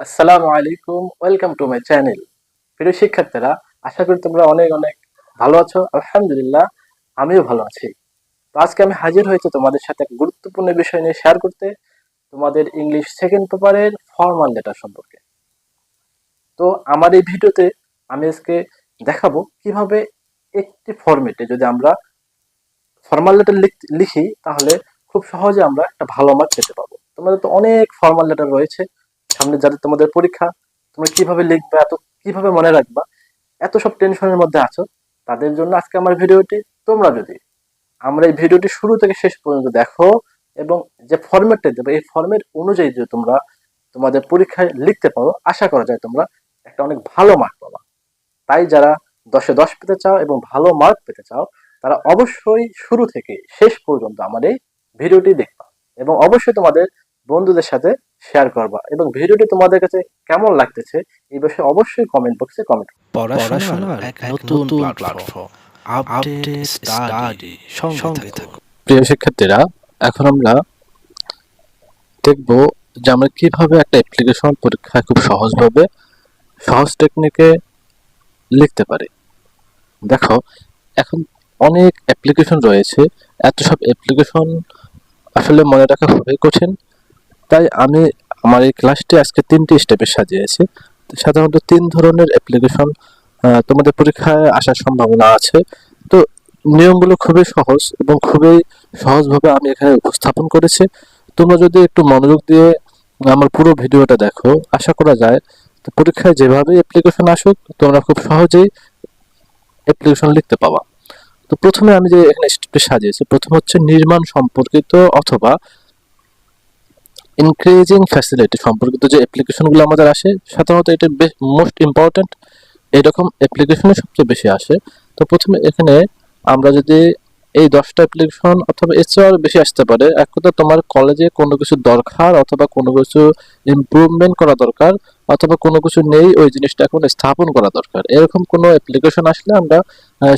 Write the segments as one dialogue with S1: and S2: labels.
S1: আসসালামু আলাইকুম, welcome to my channel. প্রিয় শিক্ষার্থীরা, আশা করি তোমরা অনেক অনেক ভালো আছো। আলহামদুলিল্লাহ, আমিও ভালো আছি। তো আজকে আমি হাজির হয়েছি তোমাদের সাথে এক গুরুত্বপূর্ণ বিষয় নিয়ে শেয়ার করতে, তোমাদের ইংলিশ সেকেন্ড পেপারের ফর্মাল লেটার সম্পর্কে। তো আমার এই ভিডিওতে আমি আজকে দেখাবো কিভাবে একটি ফরম্যাটে যদি আমরা ফর্মাল লেটার লিখি তাহলে খুব সহজে আমরা একটা ভালো মার্ক পেতে পারবো। তোমাদের তো অনেক ফর্মাল লেটার রয়েছে সামনে, যাদের তোমাদের পরীক্ষা, তোমরা কিভাবে লিখবে, কিভাবে মনে রাখবা, এত সব টেনশনের মধ্যে আছো, তাদের জন্য আজকে আমার ভিডিওটি। তোমরা যদি আমরা এই ভিডিওটি শুরু থেকে শেষ পর্যন্ত দেখো এবং যে ফরম্যাটটা দেবে এই ফরম্যাট অনুযায়ী যদি তোমরা তোমাদের পরীক্ষায় লিখতে পারো, আশা করা যায় তোমরা একটা অনেক ভালো মার্ক পাবা। তাই যারা 10-এ 10 পেতে চাও এবং ভালো মার্ক পেতে চাও, তারা অবশ্যই শুরু থেকে শেষ পর্যন্ত আমার এই ভিডিওটি দেখবা এবং অবশ্যই তোমাদের বন্ধুদের সাথে শেয়ার করবা এবং ভিডিওটি তোমাদের কাছে কেমন লাগতেছে এই বিষয়ে অবশ্যই কমেন্ট বক্সে কমেন্ট।
S2: পড়াশোনার এক নতুন প্ল্যাটফর্ম আপডেট স্টাডি সঙ্গে থাকুন।
S1: প্রিয় শিক্ষার্থীরা, এখন আমরা দেখব যে আমরা কিভাবে একটা অ্যাপ্লিকেশন পরীক্ষায় খুব সহজভাবে সহজ টেকনিকে লিখতে পারি। দেখো, এখন অনেক অ্যাপ্লিকেশন রয়েছে, এত সব অ্যাপ্লিকেশন আসলে মনে রাখা খুবই কঠিন। তাই আমি আমার এই ক্লাসটি আজকে 3টি স্টেপে সাজিয়েছি। সাধারণত 3 ধরনের অ্যাপ্লিকেশন তোমাদের পরীক্ষায় আসার সম্ভাবনা আছে। তো নিয়মগুলো খুবই সহজ এবং খুবই সহজভাবে আমি এখানে উপস্থাপন করেছি। তোমরা যদি একটু মনোযোগ দিয়ে আমার পুরো ভিডিওটা দেখো, আশা করা যায় তো পরীক্ষায় যেভাবে অ্যাপ্লিকেশন আসুক তোমরা খুব সহজেই অ্যাপ্লিকেশন লিখতে পাবা। তো প্রথমে আমি যে এখানে স্টেপে সাজিয়েছি, প্রথম হচ্ছে নির্মাণ সম্পর্কিত অথবা ইনক্রিজিং ফ্যাসিলিটি সম্পর্কিত যে অ্যাপ্লিকেশনগুলো আমাদের আসে, সাধারণত এটা মোস্ট ইম্পর্ট্যান্ট, এরকম অ্যাপ্লিকেশনই সবচেয়ে বেশি আসে। তো প্রথমে এখানে আমরা যদি এই 10টা অ্যাপ্লিকেশন অথবা এর চেয়েও আরো বেশি আসতে পারে, এক কথা তোমার কলেজে কোনো কিছু দরকার অথবা কোনো কিছু ইমপ্রুভমেন্ট করা দরকার অথবা কোনো কিছু নেই, ওই জিনিসটা এখন স্থাপন করা দরকার, এরকম কোনো অ্যাপ্লিকেশন আসলে আমরা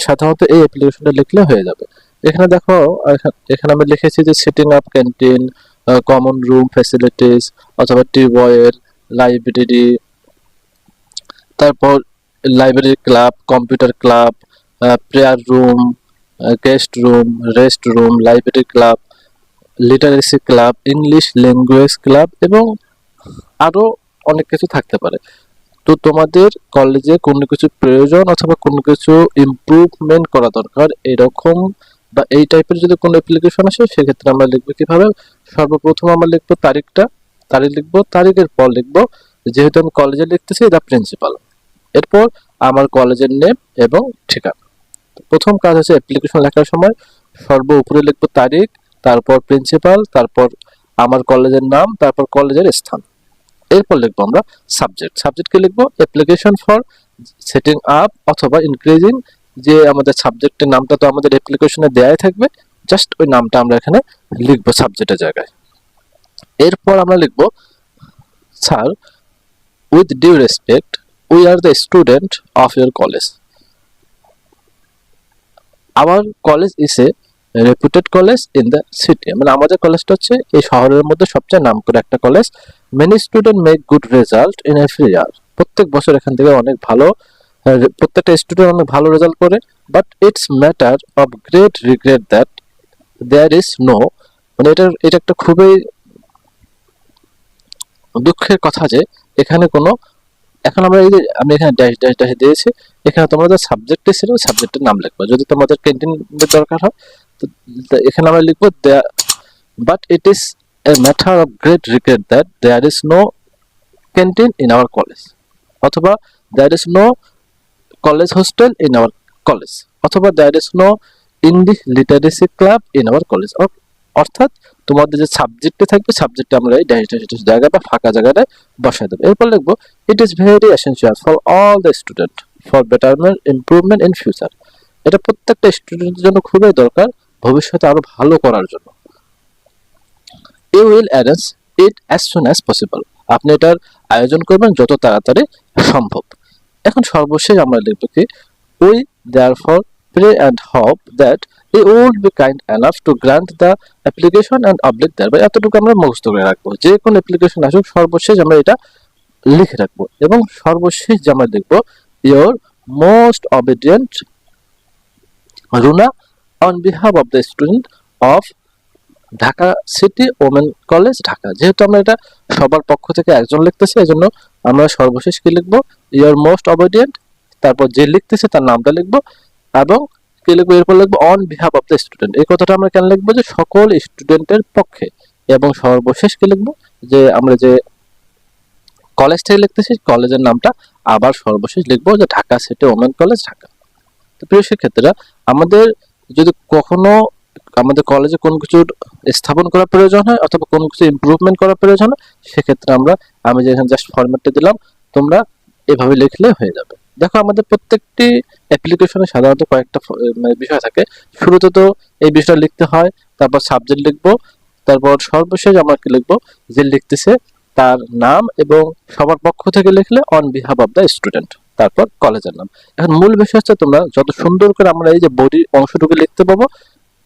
S1: সাধারণত এই অ্যাপ্লিকেশনটা লিখলে হয়ে যাবে। এখানে দেখো, এখানে আমি লিখেছি যে setting up canteen, common room facilities অথবা টিউবওয়েল, লাইব্রেরি, তারপর library club, computer club, prayer room, guest room, rest room, library club, literacy club, English language club এবং আরো অনেক কিছু থাকতে পারে। তো তোমাদের কলেজে কোনো কিছু প্রয়োজন অথবা কোনো কিছু ইমপ্রুভমেন্ট করা দরকার এরকম বা এই টাইপের যদি কোনো অ্যাপ্লিকেশন আসে, সেক্ষেত্রে আমরা লিখবো কিভাবে। সর্বপ্রথম আমরা লিখবো তারিখ লিখবো, তারিখের পর লিখবো, যেহেতু আমি কলেজে লিখতেছি দ্য প্রিন্সিপাল, এরপর আমার কলেজের নেম এবং ঠিকানা। প্রথম কাজ হচ্ছে অ্যাপ্লিকেশন লেখার সময় সর্ব উপরে লিখবো তারিখ, তারপর প্রিন্সিপাল, তারপর আমার কলেজের নাম, তারপর কলেজের স্থান। এরপর লিখবো আমরা সাবজেক্টকে লিখবো অ্যাপ্লিকেশন ফর সেটিং আপ অথবা ইনক্রিজিং, যে আমাদের সাবজেক্টের নামটা তো আমাদের অ্যাপ্লিকেশনে দেয়াই থাকবে, জাস্ট ওই নামটা আমরা এখানে লিখবো সাবজেক্টের জায়গায়। এরপর আমরা লিখবো sir, with due respect, we are the student of your college, our college is a reputed college in the city, মানে আমাদের কলেজটা হচ্ছে এই শহরের মধ্যে সবচেয়ে নামকরা একটা college. Many student make good result in every year, প্রত্যেক বছর এখান থেকে অনেক ভালো, প্রত্যেকটা স্টুডেন্ট অনেক ভালো রেজাল্ট করে। But it's matter of great regret that there is no, মানে এটা একটা খুবই দুঃখের কথা যে এখানে কোনো, এখন আমরা এই যে আমি এখানে ড্যাশ ড্যাশ ড্যাশ দিয়েছি, এখানে তোমরা যে সাবজেক্টে ছিল সাবজেক্টের নাম লিখবে। যদি তোমাদের ক্যান্টিনের দরকার হয় তো এখানে আমরা লিখবো but it is a matter of great regret that there is no canteen in our college, অথবা there is no college hostel in our college, অথবা there is no English literacy club in our college. অর্থাৎ তোমাদের যে সাবজেক্টে থাকবে সাবজেক্টে আমরা এই ড্যাশ ড্যাশ ড্যাশ জায়গা বা ফাঁকা জায়গাটায় বসায় দেবো। এরপর লিখবো it is very essential for all the student for betterment improvement in future, এটা প্রত্যেকটা স্টুডেন্টের জন্য খুবই দরকার ভবিষ্যতে আরো ভালো করার জন্য। You will arrange it as soon as possible, আপনি এটার আয়োজন করবেন যত তাড়াতাড়ি সম্ভব। এখন সর্বশেষ আমরা লিখবো কি we therefore pray and hope that he would be kind enough to grant the application and oblique thereby, এতটুকু আমরা মুখস্থ করে রাখবো। যে কোনো অ্যাপ্লিকেশন আসুক সর্বশেষ আমরা এটা লিখে রাখবো। এবং সর্বশেষ যে আমরা লিখবো your most obedient Runa on behalf of the student of Dhaka city women college Dhaka. যেহেতু আমরা এটা সবার পক্ষ থেকে একজন লিখতেছি, এই জন্য আমরা সর্বশেষ কি লিখবো, ইয়োর মোস্ট অবিডিয়েন্ট, তারপর যে লিখতেছে তার নামটা লিখবো, এবং কি লিখবো, এরপর লিখবো on behalf of the student. এই কথাটা আমরা কেন লিখবো, যে সকল স্টুডেন্টের পক্ষে। এবং সর্বশেষ কি লিখবো, যে আমরা যে কলেজ থেকে লিখতেছি কলেজের নামটা আবার সর্বশেষ লিখবো, যে Dhaka city women college Dhaka. তো প্রিয় শিক্ষার্থীরা, আমাদের যদি কখনো আমাদের কলেজে কোনো কিছুর স্থাপন করার প্রয়োজন হয় অথবা কোনো কিছু ইমপ্রুভমেন্ট করার প্রয়োজন হয়, সেক্ষেত্রে আমি যে এখানে জাস্ট ফরম্যাটটা দিলাম, তোমরা এভাবে লিখলে হয়ে যাবে। দেখো, আমাদের প্রত্যেকটি অ্যাপ্লিকেশনে সাধারণত কয়েকটা বিষয় থাকে। শুরুতে তো এই বিষয়টা লিখতে হয়, তারপর সাবজেক্ট লিখবো, তারপর সর্বশেষ আমরা কি লিখবো, যে লিখতেছে তার নাম, এবং সবার পক্ষ থেকে লিখলে on behalf of the student, তারপর কলেজের নাম। এখন মূল বিষয় হচ্ছে, তোমরা যত সুন্দর করে আমরা এই যে বডি অংশটুকু লিখতে পাবো,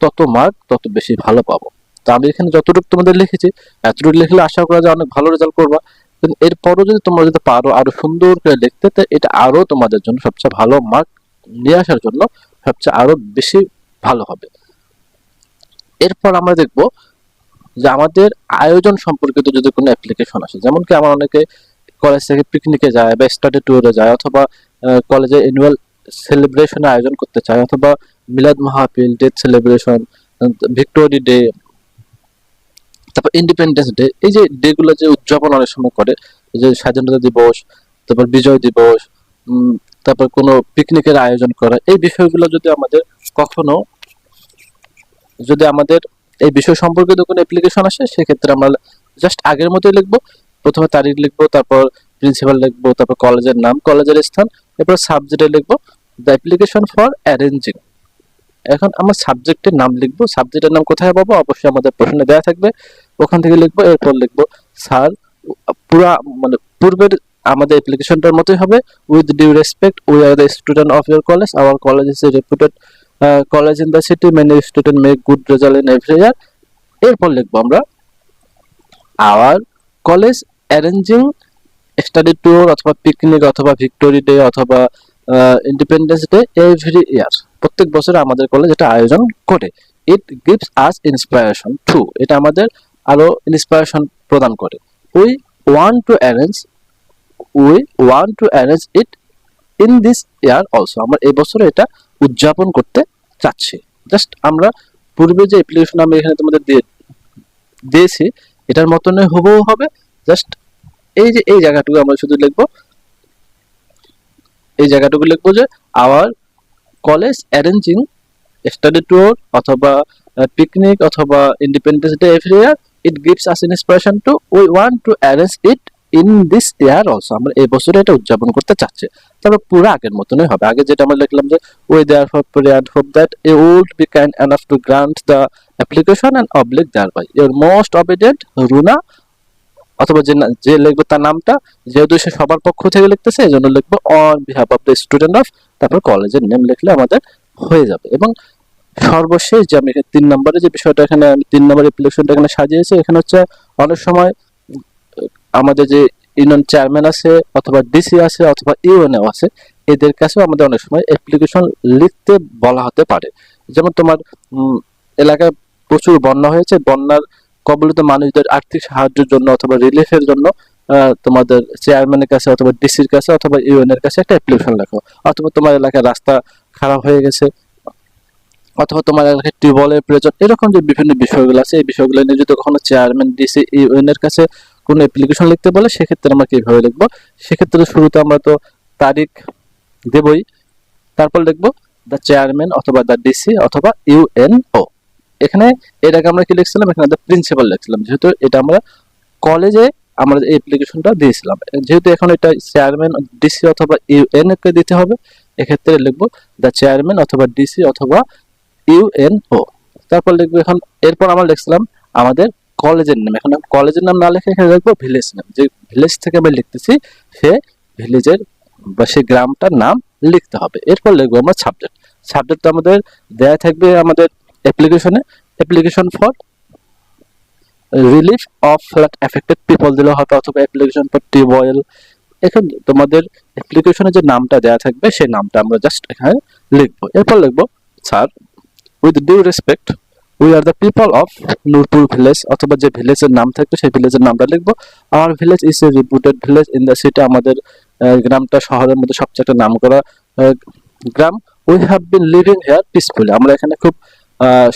S1: তত মার্ক তত বেশি ভালো পাবো। তো আমি এখানে যতটুকু তোমাদের লিখেছি, এতটুকু লিখলে আশা করা যায় অনেক ভালো রেজাল্ট করবা। কিন্তু এরপরও যদি তোমরা যদি পারো আরো সুন্দর করে লিখতে, তো এটা আরো তোমাদের জন্য সবচেয়ে ভালো মার্ক নিয়ে আসার জন্য সবচেয়ে আরো বেশি ভালো হবে। এরপর আমরা দেখবো যে আমাদের আয়োজন সম্পর্কিত যদি কোনো অ্যাপ্লিকেশন আসে, যেমন কি আমার অনেকে কলেজ থেকে পিকনিকে যায় বা স্টাডি ট্যুরে যায়, অথবা কলেজে অ্যানুয়াল সেলিব্রেশনের আয়োজন করতে চায়, অথবা মিলাদ মাহফিল, ডেথ সেলিব্রেশন, ভিক্টোরি ডে, তারপর ইন্ডিপেন্ডেন্স ডে, এই যে ডে গুলো যে উদযাপন অনেক সময় করে, এই যে স্বাধীনতা দিবস, তারপর বিজয় দিবস, তারপর কোনো পিকনিকের আয়োজন করা, এই বিষয়গুলো যদি আমাদের এই বিষয় সম্পর্কিত কোনো অ্যাপ্লিকেশন আসে, সেক্ষেত্রে আমরা জাস্ট আগের মতোই লিখবো। প্রথমে তারিখ লিখবো, তারপর প্রিন্সিপাল লিখবো, তারপর কলেজের নাম, কলেজের স্থান, এরপর সাবজেক্টে লিখবো দ্য অ্যাপ্লিকেশন ফর অ্যারেঞ্জিং। এখন আমরা সাবজেক্টের নাম লিখবো, সাবজেক্টের নাম কোথায় পাবো, অবশ্যই আমাদের প্রশ্নে দেওয়া থাকবে, ওখান থেকে লিখবো। এরপর লিখবো স্যার, পুরা মানে পূর্বের আমাদের অ্যাপ্লিকেশনটার মতোই হবে, with due respect we are the student of your college, our college is a reputed college in the city, many student make good result in every year. এরপর লিখবো আমরা our college arranging study tour অথবা picnic অথবা victory day অথবা independence day every year. প্রত্যেক বছর আমাদের কলেজ এটা আয়োজন করে। It gives us inspiration to, এটা আমাদের আরো ইন্সপিরেশন প্রদান করে। We want to arrange it in this year also, আমরা এই বছরে এটা উদযাপন করতে চাচ্ছি। জাস্ট আমরা পূর্বে যে অ্যাপ্লিকেশন আমি এখানে তোমাদের দিয়েছি, এটার মতনই হুবহু হবে। জাস্ট এই যে এই জায়গাটুকু আমরা শুধু লিখবো, এই জায়গাটুকু লিখবো যে hour college arranging study tour অথবা পিকনিক অথবা independence day every year, it gives us inspiration two we want to arrange it in this year also, আমরা এই বছরে এটা উদযাপন করতে চাচ্ছি। তারপর পুরো আগের মতনই হবে। আগে যেটা আমরা লিখলাম যে we therefore pray and hope that you will be kind enough to grant the application and oblige thereby your most obedient Runa, অথবা যে লিখবো তার নামটা, যেহেতু সে সবার পক্ষ থেকে লিখতেছে এই জন্য লিখবো on behalf of the student of, তারপর কলেজের নেম লিখলে আমাদের হয়ে যাবে। এবং সর্বশেষ যে আমি এখানে 3 নম্বরে যে বিষয়টা, এখানে আমি 3 নম্বর অ্যাপ্লিকেশনটা এখানে সাজিয়েছি, এখানে হচ্ছে অনেক সময় আমাদের যে ইউনিয়ন চেয়ারম্যান আছে অথবা ডিসি আছে অথবা ইউএনও আছে, এদের কাছেও আমাদের অনেক সময় অ্যাপ্লিকেশন লিখতে বলা হতে পারে। যেমন তোমার এলাকায় প্রচুর বন্যা হয়েছে, বন্যার কবলিত মানুষদের আর্থিক সাহায্যের জন্য অথবা রিলিফের জন্য তোমাদের চেয়ারম্যানের কাছে অথবা ডিসির কাছে অথবা ইউএন এর কাছে একটা অ্যাপ্লিকেশন লেখো। অথবা তোমার এলাকায় রাস্তা খারাপ হয়ে গেছে, অথবা তোমার এলাকায় টিউবওয়েলের প্রয়োজন, এরকম যে বিভিন্ন বিষয়গুলো আছে, এই বিষয়গুলো নিয়ে যদি কখনো চেয়ারম্যান, ডিসি, ইউএন এর কাছে কোনো অ্যাপ্লিকেশন লিখতে বলে, সেক্ষেত্রে আমরা কিভাবে লিখবো, সেক্ষেত্রে শুরুতে আমরা তো তারিখ দেবই, তারপর লিখবো দ্য চেয়ারম্যান অথবা দ্য ডিসি অথবা ইউএনও। এখানে এটাকে আমরা কি লিখছিলাম, এখানে প্রিন্সিপাল লিখছিলাম, যেহেতু এটা আমরা কলেজে আমরা এই অ্যাপ্লিকেশনটা দিয়েছিলাম। যেহেতু এখন এটা চেয়ারম্যান, ডিসি অথবা ইউএন কে দিতে হবে, এক্ষেত্রে লিখবো দ্য চেয়ারম্যান অথবা ডিসি অথবা ইউএনও। তারপর লিখবো এখন, এরপর আমরা লিখছিলাম আমাদের কলেজের নাম। এখন কলেজের নাম না লিখে এখানে লিখবো ভিলেজ নাম, যে ভিলেজ থেকে আমরা লিখতেছি সে ভিলেজের বা সেই গ্রামটার নাম লিখতে হবে। এরপর লিখবো আমরা সাবজেক্ট। সাবজেক্ট আমাদের দেয়া থাকবে আমাদের অ্যাপ্লিকেশনে, application for relief of flood affected people দিলে হবে, অথবা অ্যাপ্লিকেশন ফর টিউবওয়েল। এখন তোমাদের অ্যাপ্লিকেশনে যে নামটা দেওয়া থাকবে সেই নামটা আমরা জাস্ট এখানে লিখবো। এরপর লিখবো, sir with due respect we are the people of Nurpur village, অথবা যে ভিলেজের নাম থাকবে সেই ভিলেজের নামটা লিখবো। Our village is a reputed village in the city, আমাদের গ্রামটা শহরের মধ্যে সবচেয়ে একটা নাম করা গ্রাম। We have been living here peacefully, আমরা এখানে খুব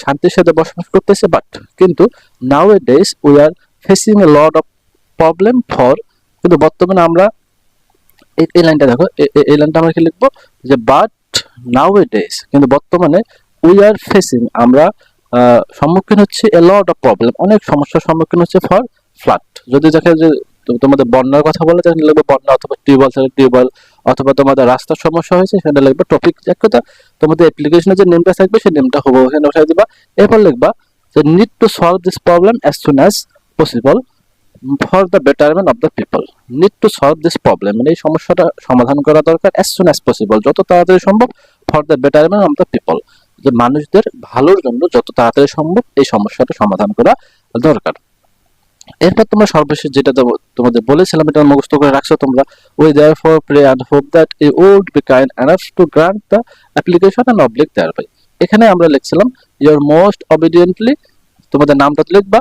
S1: শান্তির সাথে বসবাস করতেছি, বাট কিন্তু nowadays we are facing a lot of problem for, কিন্তু বর্তমানে আমরা এই লাইনটা দেখো, এই লাইনটা আমরা কি লিখবো, যে বাট নাও এ ডেজ, কিন্তু বর্তমানে উই আর ফেসিং, আমরা সম্মুখীন হচ্ছে এ লট অফ প্রবলেম, অনেক সমস্যার সম্মুখীন হচ্ছে ফর ফ্লাড। যদি দেখে যে তোমাদের বন্যার কথা বলে তাহলে লিখবে বন্যা, অথবা টিউবওয়েল থাকলে টিউবওয়েল, অথবা তোমাদের রাস্তার সমস্যা হয়েছে সেখানে লিখবে টপিক। এক কথা তোমাদের অ্যাপ্লিকেশনে যে নেমটা থাকবে সেই নেমটা হবো এখানে বসাই দিবা। এরপর লিখবা যে need to solve this problem as soon as possible for the betterment of the people. Need to solve this problem মানে এই সমস্যাটা সমাধান করা দরকার, অ্যাজ সুন অ্যাজ পসিবল যত তাড়াতাড়ি সম্ভব, for the betterment of the people যে মানুষদের ভালোর জন্য যত তাড়াতাড়ি সম্ভব এই সমস্যাটা সমাধান করা দরকার। এরপর তোমরা সর্বশেষ যেটা তোমাদের বলেছিলাম এটা মুখস্থ করে রাখছো তোমরা, we therefore pray and hope that you would be kind enough to grant the application and oblige thereby. এখানে আমরা লিখছিলাম ইউর মোস্ট অবিডিয়েন্টলি, তোমাদের নামটা লিখবা।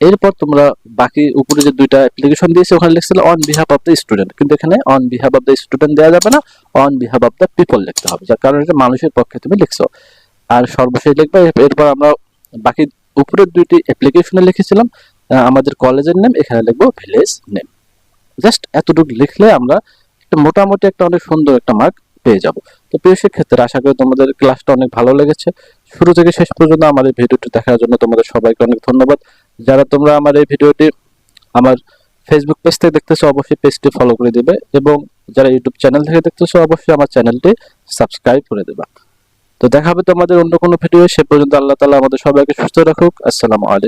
S1: এরপর তোমরা বাকি উপরে যে দুইটা অ্যাপ্লিকেশন দিয়েছে ওখানে লিখছিল on behalf of the student, কিন্তু এখানে on behalf of the student দেওয়া যাবে না, on behalf of the people লিখতে হবে, যার কারণে এটা মানুষের পক্ষে তুমি লিখছো। আর সর্বশেষ লিখবা, এরপর আমরা বাকি উপরের দুইটি অ্যাপ্লিকেশনে লিখেছিলাম আমাদের কলেজের নেম, এখানে লিখবো ভিলেজ নেম। জাস্ট এতটুকু লিখলে আমরা একটা মোটামুটি একটা অনেক সুন্দর একটা মার্ক পেয়ে যাব। তো প্রিয় শিক্ষার্থীরা, আশা করি তোমাদের ক্লাসটা অনেক ভালো লেগেছে। শুরু থেকে শেষ পর্যন্ত আমার এই ভিডিওটি দেখার জন্য তোমাদের সবাইকে অনেক ধন্যবাদ। যারা তোমরা আমার এই ভিডিওটি আমার ফেসবুক পেজ থেকে দেখতেছো অবশ্যই পেজটি ফলো করে দিবে, এবং যারা ইউটিউব চ্যানেল থেকে দেখতেছো অবশ্যই আমার চ্যানেলটি সাবস্ক্রাইব করে দেবা। তো দেখা হবে তোমাদের অন্য কোনো ভিডিও, সে পর্যন্ত আল্লাহ তাআলা আমাদের সবাইকে সুস্থ রাখুক। আসসালামু আলাইকুম।